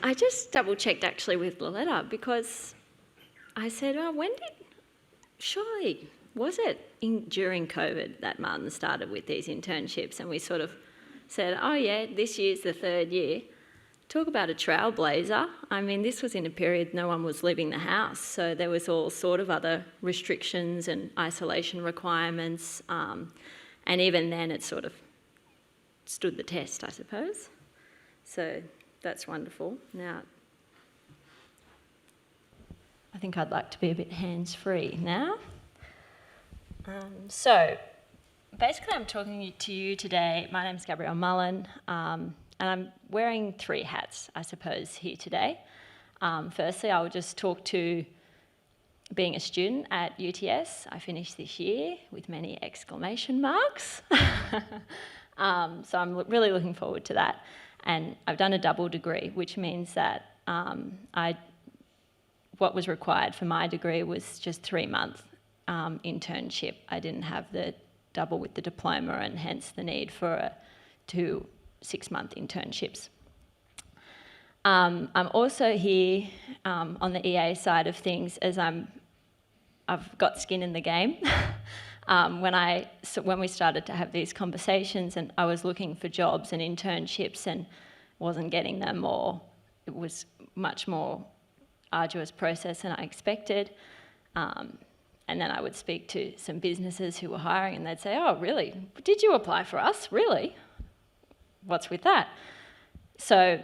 I just double-checked actually with Loretta because I said, oh, surely, was it during COVID that Martin started with these internships? And we sort of said, oh yeah, this year's the third year. Talk about a trailblazer. I mean, this was in a period no one was leaving the house, so there was all sort of other restrictions and isolation requirements, and even then it sort of stood the test, I suppose. So that's wonderful. Now, I think I'd like to be a bit hands-free now. So basically I'm talking to you today. My name's Gabrielle Mullen. And I'm wearing 3 hats, I suppose, here today. Firstly, I'll just talk to being a student at UTS. I finished this year with many exclamation marks. So I'm really looking forward to that. And I've done a double degree, which means that what was required for my degree was just 3-month internship. I didn't have the double with the diploma, and hence the need for 2 6-month internships. I'm also here on the EA side of things as I've got skin in the game. When we started to have these conversations and I was looking for jobs and internships and wasn't getting them, or it was much more arduous process than I expected. And then I would speak to some businesses who were hiring and they'd say, oh, really? Did you apply for us? Really? What's with that? So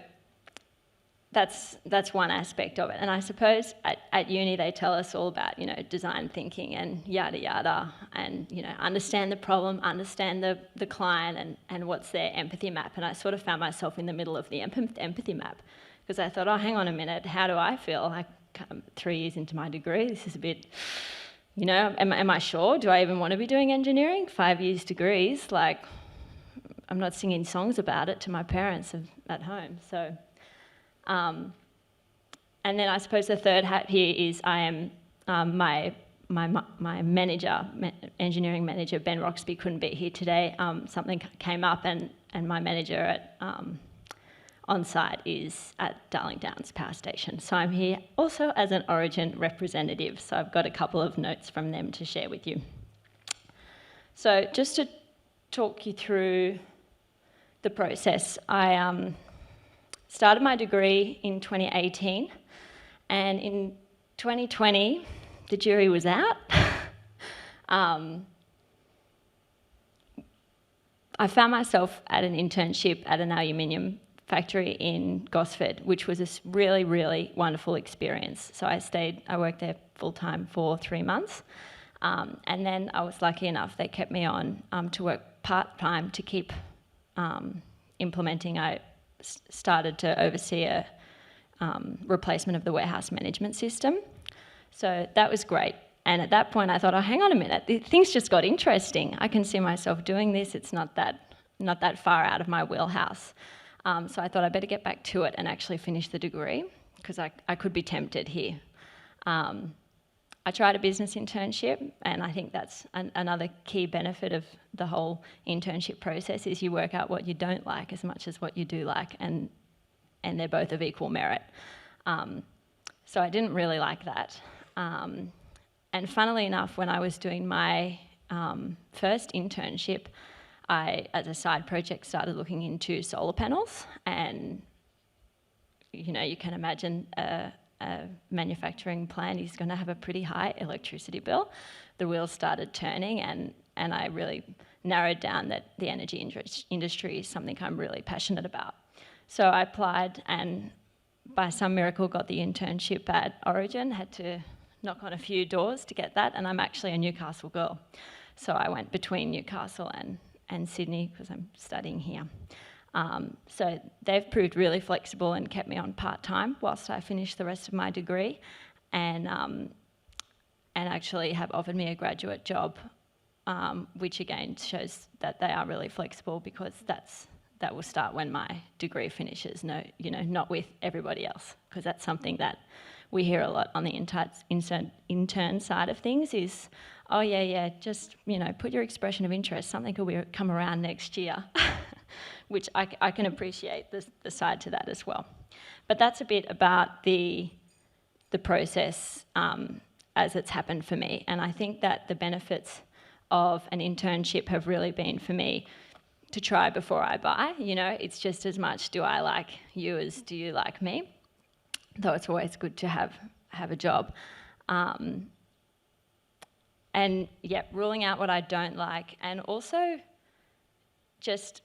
that's one aspect of it. And I suppose at uni they tell us all about, design thinking and yada yada, and understand the problem, understand the client, and what's their empathy map. And I sort of found myself in the middle of the empathy map because I thought, oh, hang on a minute, how do I feel? Like 3 years into my degree, this is a bit, am I sure? Do I even want to be doing engineering? 5 years degrees, like, I'm not singing songs about it to my parents at home. So, and then I suppose the third hat here is I am my manager, engineering manager, Ben Roxby, couldn't be here today. Something came up, and my manager at on site is at Darling Downs Power Station. So I'm here also as an Origin representative. So I've got a couple of notes from them to share with you. So just to talk you through the process. I started my degree in 2018, and in 2020, the jury was out. I found myself at an internship at an aluminium factory in Gosford, which was a really, really wonderful experience. So I worked there full-time for 3 months. And then I was lucky enough, they kept me on to work part-time to keep implementing. I started to oversee a replacement of the warehouse management system. So that was great. And at that point I thought, oh, hang on a minute, things just got interesting. I can see myself doing this. It's not that far out of my wheelhouse. So I thought I'd better get back to it and actually finish the degree, because I could be tempted here. I tried a business internship, and I think that's another key benefit of the whole internship process is you work out what you don't like as much as what you do like, and they're both of equal merit. So I didn't really like that. And funnily enough, when I was doing my first internship, I, as a side project, started looking into solar panels, and you can imagine a manufacturing plant is going to have a pretty high electricity bill. The wheels started turning, and I really narrowed down that the energy industry is something I'm really passionate about. So I applied, and by some miracle got the internship at Origin, had to knock on a few doors to get that, and I'm actually a Newcastle girl. So I went between Newcastle and Sydney because I'm studying here. So they've proved really flexible and kept me on part-time whilst I finished the rest of my degree, and actually have offered me a graduate job, which again shows that they are really flexible, because that will start when my degree finishes. No, not with everybody else, because that's something that we hear a lot on the intern side of things is, oh yeah, just put your expression of interest, something will come around next year, which I can appreciate the side to that as well. But that's a bit about the process as it's happened for me. And I think that the benefits of an internship have really been for me to try before I buy. You know, it's just as much do I like you as do you like me, though it's always good to have a job. And yeah, ruling out what I don't like, and also just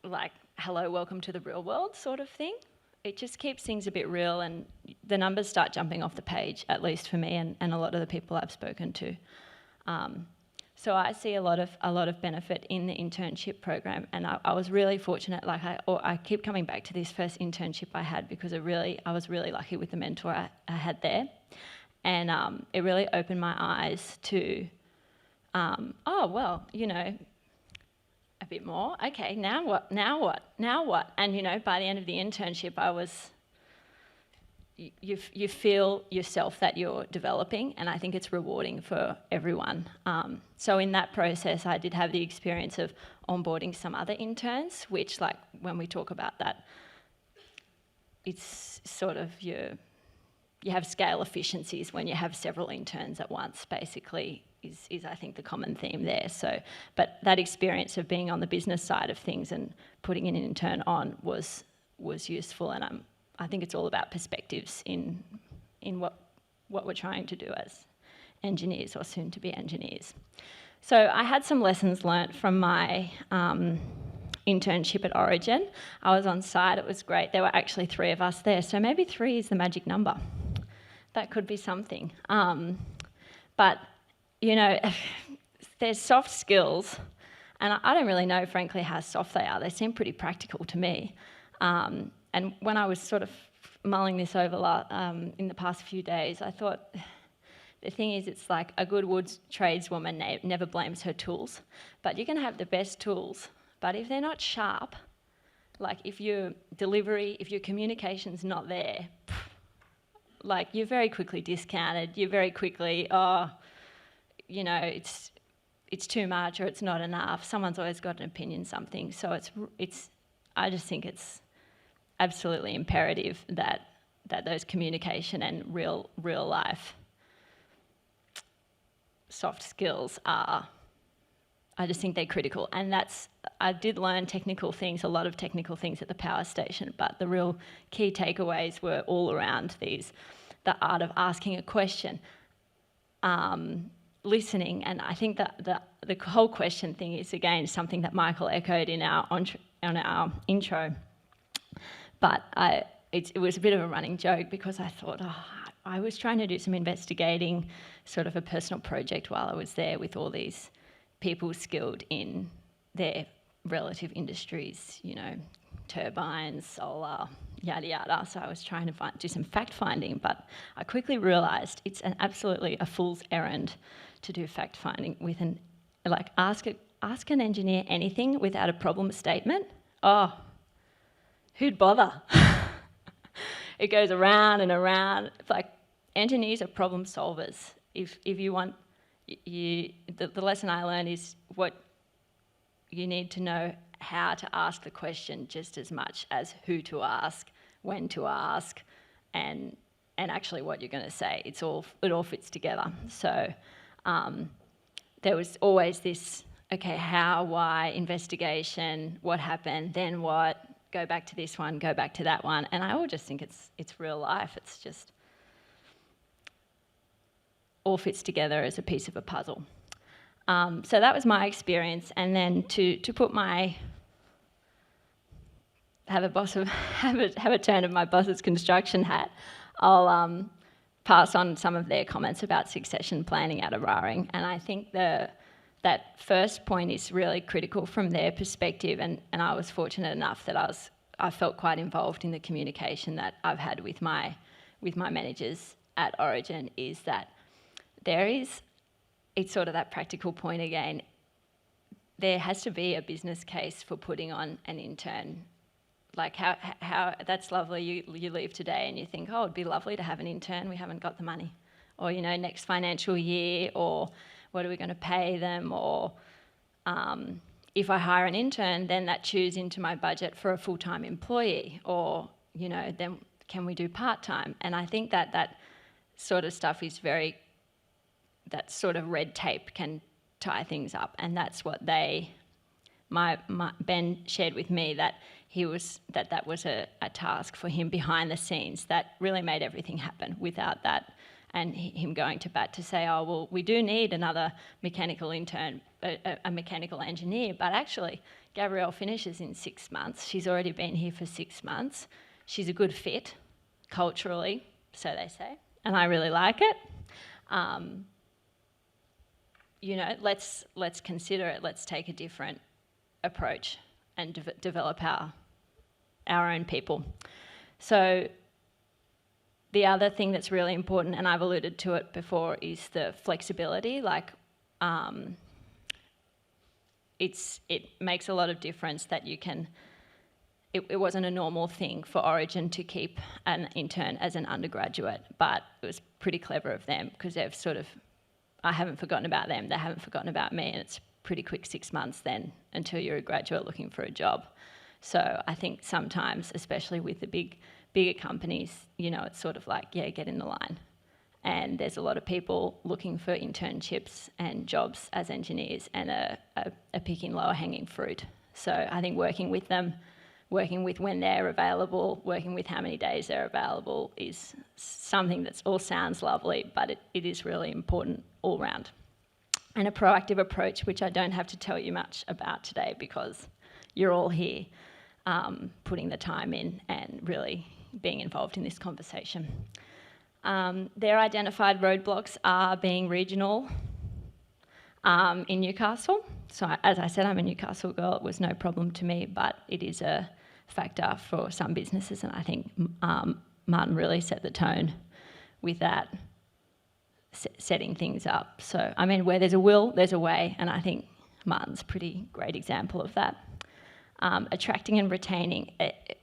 like, hello, welcome to the real world sort of thing. It just keeps things a bit real, and the numbers start jumping off the page, at least for me and a lot of the people I've spoken to. So I see a lot of benefit in the internship program, and I was really fortunate. Like I keep coming back to this first internship I had because I was really lucky with the mentor I had there, and it really opened my eyes to, oh well, you know, a bit more. Okay, now what? Now what? Now what? And you know, by the end of the internship, I was. You feel yourself that you're developing, and I think it's rewarding for everyone. So in that process, I did have the experience of onboarding some other interns, which, like, when we talk about that, it's sort of you have scale efficiencies when you have several interns at once, basically, is I think the common theme there. So, but that experience of being on the business side of things and putting an intern on was useful, and I think it's all about perspectives in what we're trying to do as engineers or soon to be engineers. So I had some lessons learnt from my internship at Origin. I was on site, it was great. There were actually 3 of us there, so maybe 3 is the magic number. That could be something. But, you know, there's soft skills, and I don't really know, frankly, how soft they are. They seem pretty practical to me. And when I was sort of mulling this over in the past few days, I thought, the thing is, it's like a good wood tradeswoman never blames her tools, but you can have the best tools, but if they're not sharp, like if your delivery, if your communication's not there, like you're very quickly discounted, you're very quickly, you know, it's too much or it's not enough. Someone's always got an opinion, something. So I just think it's absolutely imperative that those communication and real life soft skills are, I just think they're critical. And I did learn a lot of technical things at the power station, but the real key takeaways were all around the art of asking a question, listening, and I think that the whole question thing is, again, something that Michael echoed in our intro. But it was a bit of a running joke because I thought, I was trying to do some investigating, sort of a personal project while I was there with all these people skilled in their relative industries, you know, turbines, solar, yada yada. So I was trying to do some fact finding, but I quickly realised it's absolutely a fool's errand to do fact finding with ask an engineer anything without a problem statement. Oh, who'd bother? It goes around and around. It's like, engineers are problem solvers. If you want, the lesson I learned is what you need to know how to ask the question just as much as who to ask, when to ask, and actually what you're going to say. It all fits together. So there was always this, okay, how, why, investigation, what happened, then what, go back to this one, go back to that one. And I all just think it's real life. It's just all fits together as a piece of a puzzle. So that was my experience. And then to have a turn of my boss's construction hat, I'll pass on some of their comments about succession planning at Araring. And I think that first point is really critical from their perspective, and I was fortunate enough that I felt quite involved in the communication that I've had with my managers at Origin, is that it's sort of that practical point again. There has to be a business case for putting on an intern. Like how that's lovely, you leave today and you think, oh, it'd be lovely to have an intern, we haven't got the money. Or, you know, next financial year, or what are we going to pay them, or if I hire an intern, then that chews into my budget for a full-time employee, or, you know, then can we do part-time? And I think that that sort of stuff is very, that sort of red tape can tie things up, and that's what Ben shared with me, that that was a task for him behind the scenes that really made everything happen. Without that, and him going to bat to say, oh, well, we do need another mechanical intern, a mechanical engineer, but actually Gabrielle finishes in 6 months. She's already been here for 6 months. She's a good fit culturally, so they say, and I really like it. You know, let's consider it. Let's take a different approach and develop our own people. So the other thing that's really important, and I've alluded to it before, is the flexibility. Like, it makes a lot of difference that you can. It wasn't a normal thing for Origin to keep an intern as an undergraduate, but it was pretty clever of them, because they've sort of, I haven't forgotten about them, they haven't forgotten about me, and it's pretty quick 6 months then until you're a graduate looking for a job. So I think sometimes, especially with the bigger companies, you know, it's sort of like, yeah, get in the line. And there's a lot of people looking for internships and jobs as engineers, and are picking lower hanging fruit. So I think working with them, working with when they're available, working with how many days they're available, is something that all sounds lovely, but it is really important all round. And a proactive approach, which I don't have to tell you much about today because you're all here putting the time in and really being involved in this conversation. Their identified roadblocks are being regional in Newcastle. So as I said, I'm a Newcastle girl. It was no problem to me, but it is a factor for some businesses, and I think Martin really set the tone with that, setting things up. So, I mean, where there's a will, there's a way, and I think Martin's a pretty great example of that. Attracting and retaining.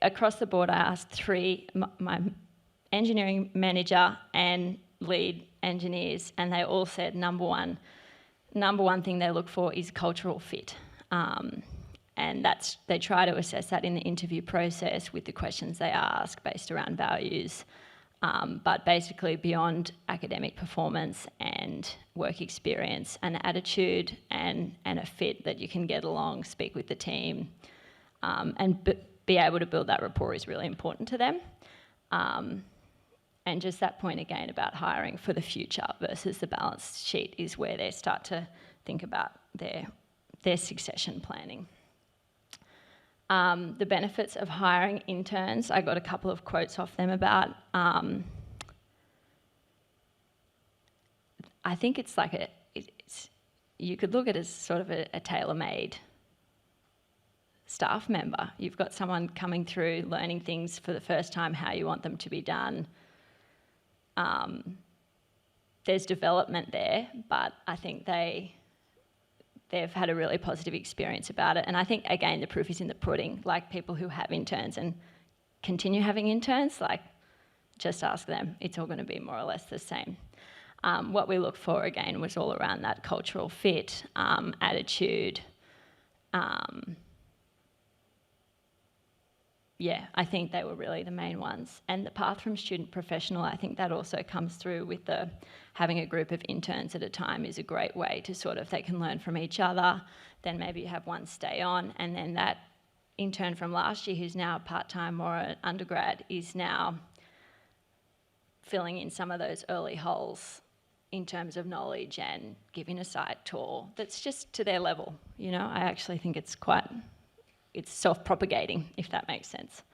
Across the board, I asked my engineering manager and lead engineers, and they all said number one thing they look for is cultural fit. And they try to assess that in the interview process with the questions they ask based around values. But basically beyond academic performance and work experience, an attitude and a fit that you can get along, speak with the team, and be able to build that rapport is really important to them. And just that point again about hiring for the future versus the balance sheet is where they start to think about their succession planning. The benefits of hiring interns, I got a couple of quotes off them about. I think it's like you could look at it as sort of a tailor-made staff member. You've got someone coming through, learning things for the first time, how you want them to be done. There's development there, but I think they've had a really positive experience about it. And I think, again, the proof is in the pudding. Like, people who have interns and continue having interns, like, just ask them. It's all going to be more or less the same. What we look for, again, was all around that cultural fit, attitude. Yeah, I think they were really the main ones. And the path from student professional, I think that also comes through with having a group of interns at a time is a great way to sort of, they can learn from each other, then maybe you have one stay on, and then that intern from last year who's now part-time or an undergrad is now filling in some of those early holes in terms of knowledge and giving a site tour that's just to their level. You know, I actually think it's self-propagating, if that makes sense.